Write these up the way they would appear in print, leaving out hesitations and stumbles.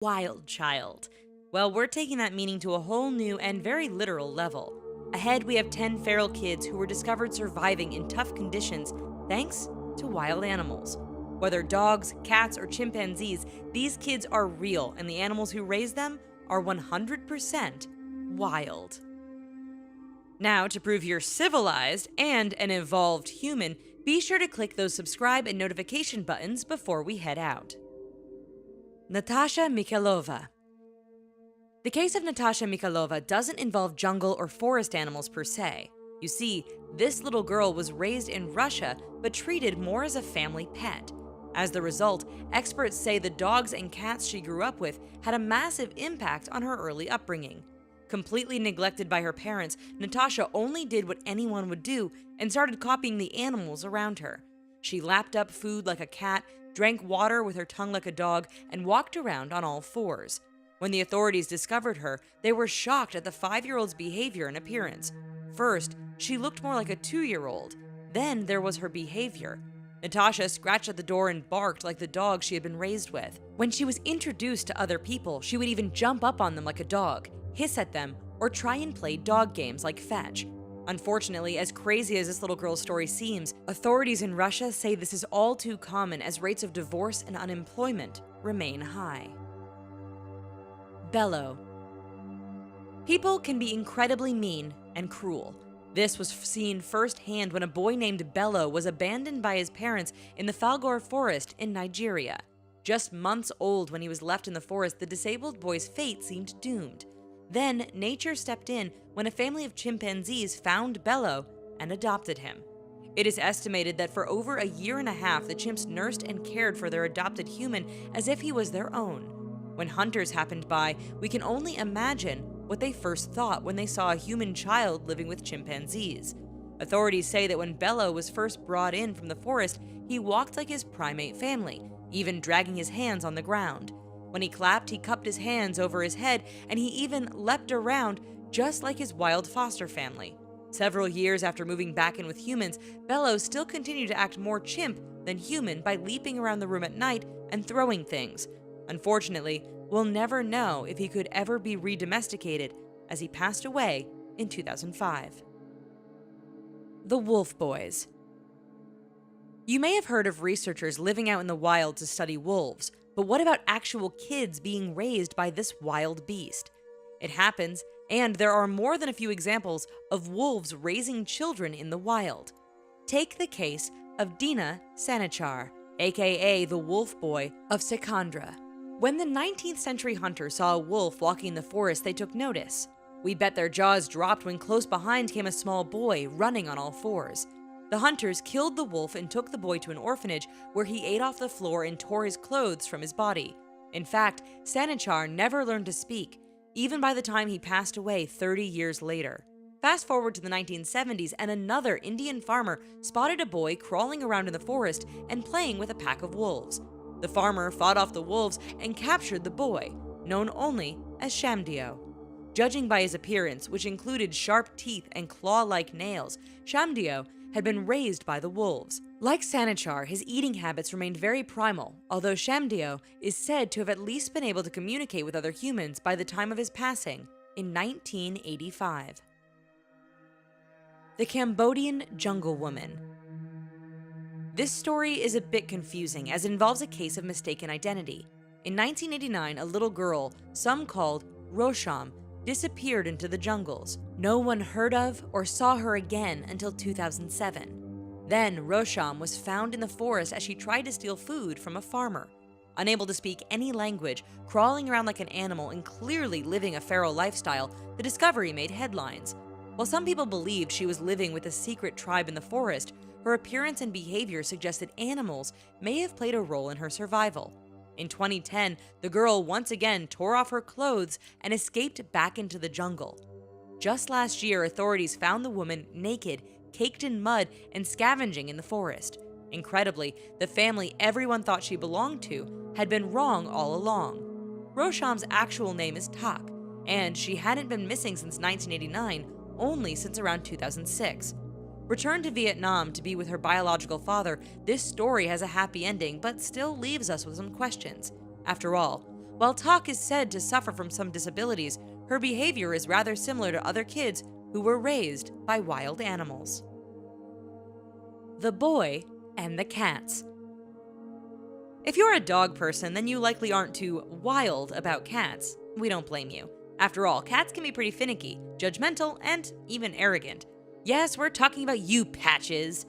Wild child. Well, we're taking that meaning to a whole new and very literal level. Ahead, we have 10 feral kids who were discovered surviving in tough conditions thanks to wild animals. Whether dogs, cats, or chimpanzees, these kids are real, and the animals who raise them are 100% wild. Now, to prove you're civilized and an evolved human, be sure to click those subscribe and notification buttons before we head out. Natasha Mikhailova. The case of Natasha Mikhailova doesn't involve jungle or forest animals per se. You see, this little girl was raised in Russia but treated more as a family pet. As the result, experts say the dogs and cats she grew up with had a massive impact on her early upbringing. Completely neglected by her parents, Natasha only did what anyone would do and started copying the animals around her. She lapped up food like a cat, drank water with her tongue like a dog, and walked around on all fours. When the authorities discovered her, they were shocked at the 5-year-old's behavior and appearance. First, she looked more like a 2-year-old. Then there was her behavior. Natasha scratched at the door and barked like the dog she had been raised with. When she was introduced to other people, she would even jump up on them like a dog, hiss at them, or try and play dog games like fetch. Unfortunately, as crazy as this little girl's story seems, authorities in Russia say this is all too common as rates of divorce and unemployment remain high. Bello. People can be incredibly mean and cruel. This was seen firsthand when a boy named Bello was abandoned by his parents in the Falgore forest in Nigeria. Just months old when he was left in the forest, the disabled boy's fate seemed doomed. Then, nature stepped in when a family of chimpanzees found Bello and adopted him. It is estimated that for over a year and a half, the chimps nursed and cared for their adopted human as if he was their own. When hunters happened by, we can only imagine what they first thought when they saw a human child living with chimpanzees. Authorities say that when Bello was first brought in from the forest, he walked like his primate family, even dragging his hands on the ground. When he clapped, he cupped his hands over his head, and he even leapt around just like his wild foster family. Several years after moving back in with humans, Bello still continued to act more chimp than human by leaping around the room at night and throwing things. Unfortunately, we'll never know if he could ever be re-domesticated, as he passed away in 2005. The Wolf Boys. You may have heard of researchers living out in the wild to study wolves, but what about actual kids being raised by this wild beast? It happens, and there are more than a few examples of wolves raising children in the wild. Take the case of Dina Sanichar, aka the Wolf Boy of Sikandra. When the 19th century hunters saw a wolf walking in the forest, they took notice. We bet their jaws dropped when close behind came a small boy running on all fours. The hunters killed the wolf and took the boy to an orphanage where he ate off the floor and tore his clothes from his body. In fact, Sanichar never learned to speak, even by the time he passed away 30 years later. Fast forward to the 1970s, and another Indian farmer spotted a boy crawling around in the forest and playing with a pack of wolves. The farmer fought off the wolves and captured the boy, known only as Shamdeo. Judging by his appearance, which included sharp teeth and claw-like nails, Shamdeo had been raised by the wolves. Like Sanichar, his eating habits remained very primal, although Shamdeo is said to have at least been able to communicate with other humans by the time of his passing in 1985. The Cambodian Jungle Woman. This story is a bit confusing as it involves a case of mistaken identity. In 1989, a little girl, some called Rosham, disappeared into the jungles. No one heard of or saw her again until 2007. Then, Rosham was found in the forest as she tried to steal food from a farmer. Unable to speak any language, crawling around like an animal, and clearly living a feral lifestyle, the discovery made headlines. While some people believed she was living with a secret tribe in the forest, her appearance and behavior suggested animals may have played a role in her survival. In 2010, the girl once again tore off her clothes and escaped back into the jungle. Just last year, authorities found the woman naked, caked in mud, and scavenging in the forest. Incredibly, the family everyone thought she belonged to had been wrong all along. Rosham's actual name is Tak, and she hadn't been missing since 1989, only since around 2006. Returned to Vietnam to be with her biological father, this story has a happy ending but still leaves us with some questions. After all, While Talk is said to suffer from some disabilities, her behavior is rather similar to other kids who were raised by wild animals. The Boy and the Cats. If you're a dog person, then you likely aren't too wild about cats. We don't blame you. After all, cats can be pretty finicky, judgmental, and even arrogant. Yes, we're talking about you, Patches.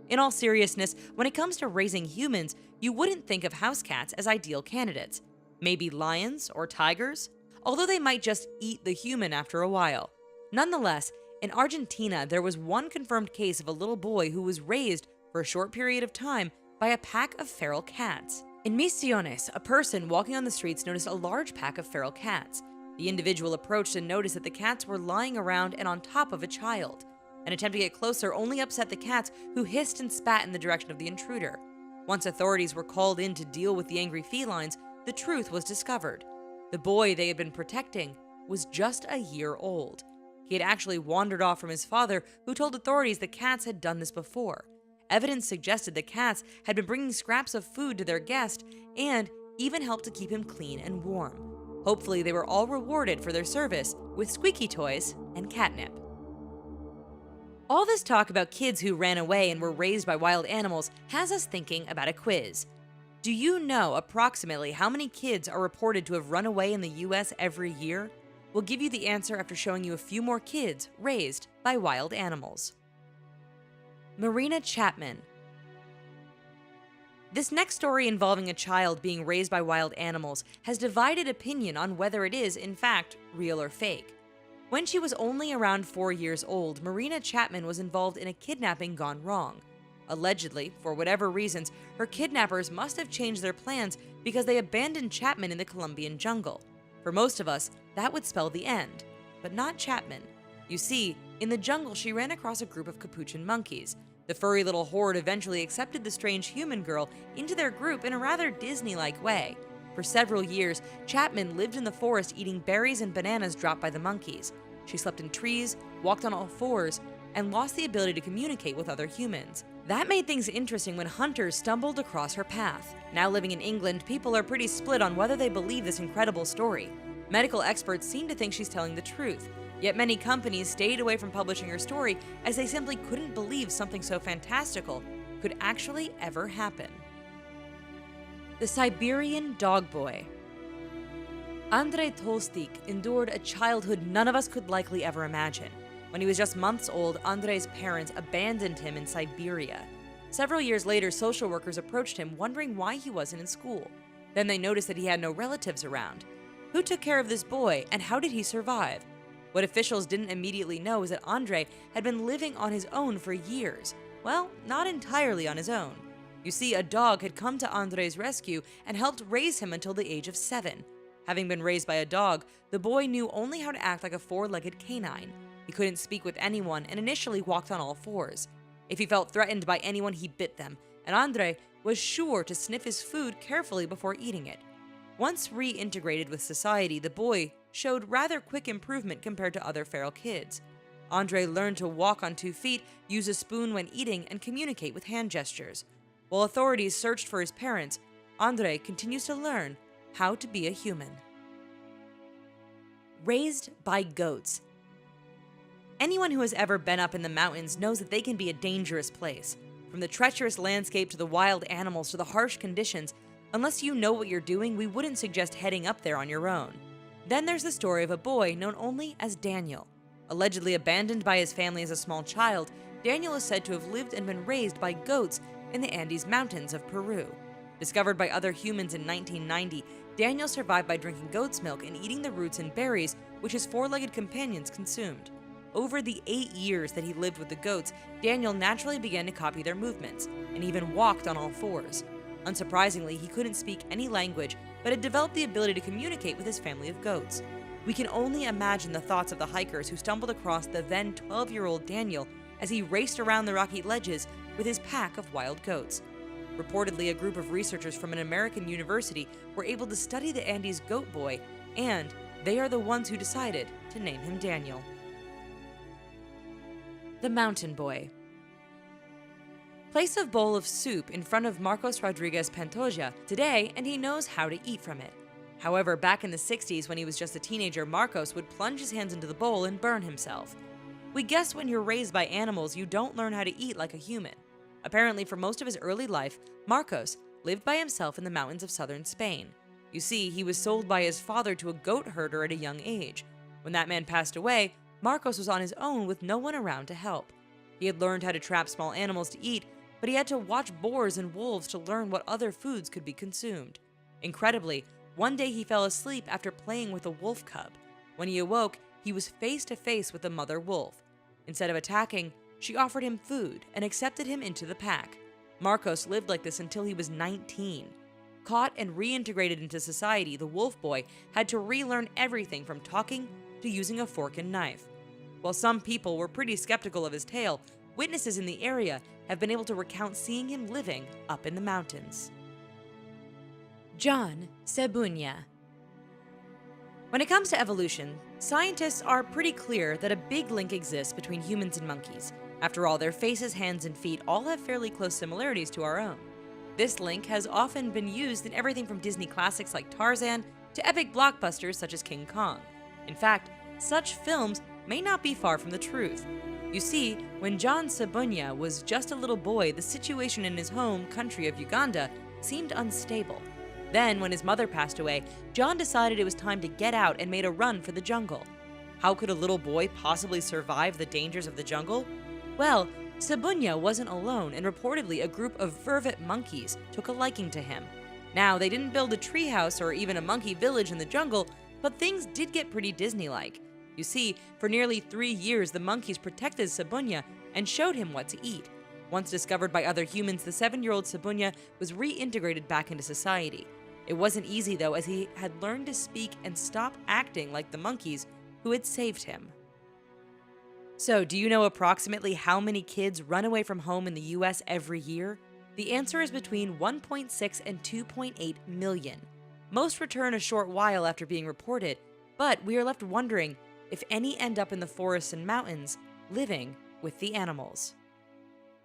In all seriousness, when it comes to raising humans, you wouldn't think of house cats as ideal candidates. Maybe lions or tigers, although they might just eat the human after a while. Nonetheless, in Argentina, there was one confirmed case of a little boy who was raised for a short period of time by a pack of feral cats. In Misiones, a person walking on the streets noticed a large pack of feral cats. The individual approached and noticed that the cats were lying around and on top of a child. An attempt to get closer only upset the cats, who hissed and spat in the direction of the intruder. Once authorities were called in to deal with the angry felines, the truth was discovered. The boy they had been protecting was just a year old. He had actually wandered off from his father, who told authorities the cats had done this before. Evidence suggested the cats had been bringing scraps of food to their guest and even helped to keep him clean and warm. Hopefully, they were all rewarded for their service with squeaky toys and catnip. All this talk about kids who ran away and were raised by wild animals has us thinking about a quiz. Do you know approximately how many kids are reported to have run away in the US every year? We'll give you the answer after showing you a few more kids raised by wild animals. Marina Chapman. This next story involving a child being raised by wild animals has divided opinion on whether it is, in fact, real or fake. When she was only around 4 years old, Marina Chapman was involved in a kidnapping gone wrong. Allegedly, for whatever reasons, her kidnappers must have changed their plans because they abandoned Chapman in the Colombian jungle. For most of us, that would spell the end, but not Chapman. You see, in the jungle she ran across a group of capuchin monkeys. The furry little horde eventually accepted the strange human girl into their group in a rather Disney-like way. For several years, Chapman lived in the forest eating berries and bananas dropped by the monkeys. She slept in trees, walked on all fours, and lost the ability to communicate with other humans. That made things interesting when hunters stumbled across her path. Now living in England, people are pretty split on whether they believe this incredible story. Medical experts seem to think she's telling the truth, yet many companies stayed away from publishing her story as they simply couldn't believe something so fantastical could actually ever happen. The Siberian Dog Boy. Andrei Tolstik endured a childhood none of us could likely ever imagine. When he was just months old, Andrei's parents abandoned him in Siberia. Several years later, social workers approached him wondering why he wasn't in school. Then they noticed that he had no relatives around. Who took care of this boy, and how did he survive? What officials didn't immediately know is that Andrei had been living on his own for years. Well, not entirely on his own. You see, a dog had come to Andrei's rescue and helped raise him until the age of 7. Having been raised by a dog, the boy knew only how to act like a 4-legged canine. He couldn't speak with anyone and initially walked on all fours. If he felt threatened by anyone, he bit them, and Andrei was sure to sniff his food carefully before eating it. Once reintegrated with society, the boy showed rather quick improvement compared to other feral kids. Andrei learned to walk on 2 feet, use a spoon when eating, and communicate with hand gestures. While authorities searched for his parents, Andrei continues to learn how to be a human. Raised by goats. Anyone who has ever been up in the mountains knows that they can be a dangerous place. From the treacherous landscape to the wild animals to the harsh conditions, unless you know what you're doing, we wouldn't suggest heading up there on your own. Then there's the story of a boy known only as Daniel. Allegedly abandoned by his family as a small child, Daniel is said to have lived and been raised by goats in the Andes Mountains of Peru. Discovered by other humans in 1990, Daniel survived by drinking goat's milk and eating the roots and berries which his 4-legged companions consumed. Over the 8 years that he lived with the goats, Daniel naturally began to copy their movements, and even walked on all fours. Unsurprisingly, he couldn't speak any language, but had developed the ability to communicate with his family of goats. We can only imagine the thoughts of the hikers who stumbled across the then 12-year-old Daniel as he raced around the rocky ledges with his pack of wild goats. Reportedly, a group of researchers from an American university were able to study the Andes goat boy, and they are the ones who decided to name him Daniel. The Mountain Boy. Place a bowl of soup in front of Marcos Rodriguez Pantoja today and he knows how to eat from it. However, back in the 60s, when he was just a teenager, Marcos would plunge his hands into the bowl and burn himself. We guess when you're raised by animals, you don't learn how to eat like a human. Apparently, for most of his early life, Marcos lived by himself in the mountains of southern Spain. You see, he was sold by his father to a goat herder at a young age. When that man passed away, Marcos was on his own with no one around to help. He had learned how to trap small animals to eat, but he had to watch boars and wolves to learn what other foods could be consumed. Incredibly, one day he fell asleep after playing with a wolf cub. When he awoke, he was face to face with the mother wolf. Instead of attacking, she offered him food and accepted him into the pack. Marcos lived like this until he was 19. Caught and reintegrated into society, the wolf boy had to relearn everything from talking to using a fork and knife. While some people were pretty skeptical of his tale, witnesses in the area have been able to recount seeing him living up in the mountains. John Cebuña. When it comes to evolution, scientists are pretty clear that a big link exists between humans and monkeys. After all, their faces, hands, and feet all have fairly close similarities to our own. This link has often been used in everything from Disney classics like Tarzan to epic blockbusters such as King Kong. In fact, such films may not be far from the truth. You see, when John Cebuña was just a little boy, the situation in his home country of Uganda seemed unstable. Then, when his mother passed away, John decided it was time to get out and made a run for the jungle. How could a little boy possibly survive the dangers of the jungle? Well, Cebuña wasn't alone, and reportedly a group of vervet monkeys took a liking to him. Now, they didn't build a treehouse or even a monkey village in the jungle, but things did get pretty Disney-like. You see, for nearly 3 years, the monkeys protected Cebuña and showed him what to eat. Once discovered by other humans, the 7-year-old Cebuña was reintegrated back into society. It wasn't easy, though, as he had learned to speak and stop acting like the monkeys who had saved him. So, do you know approximately how many kids run away from home in the US every year? The answer is between 1.6 and 2.8 million. Most return a short while after being reported, but we are left wondering if any end up in the forests and mountains, living with the animals.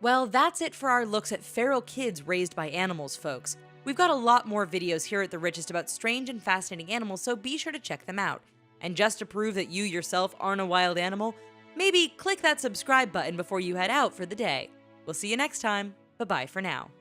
Well, that's it for our looks at feral kids raised by animals, folks. We've got a lot more videos here at The Richest about strange and fascinating animals, so be sure to check them out. And just to prove that you yourself aren't a wild animal, maybe click that subscribe button before you head out for the day. We'll see you next time. Bye-bye for now.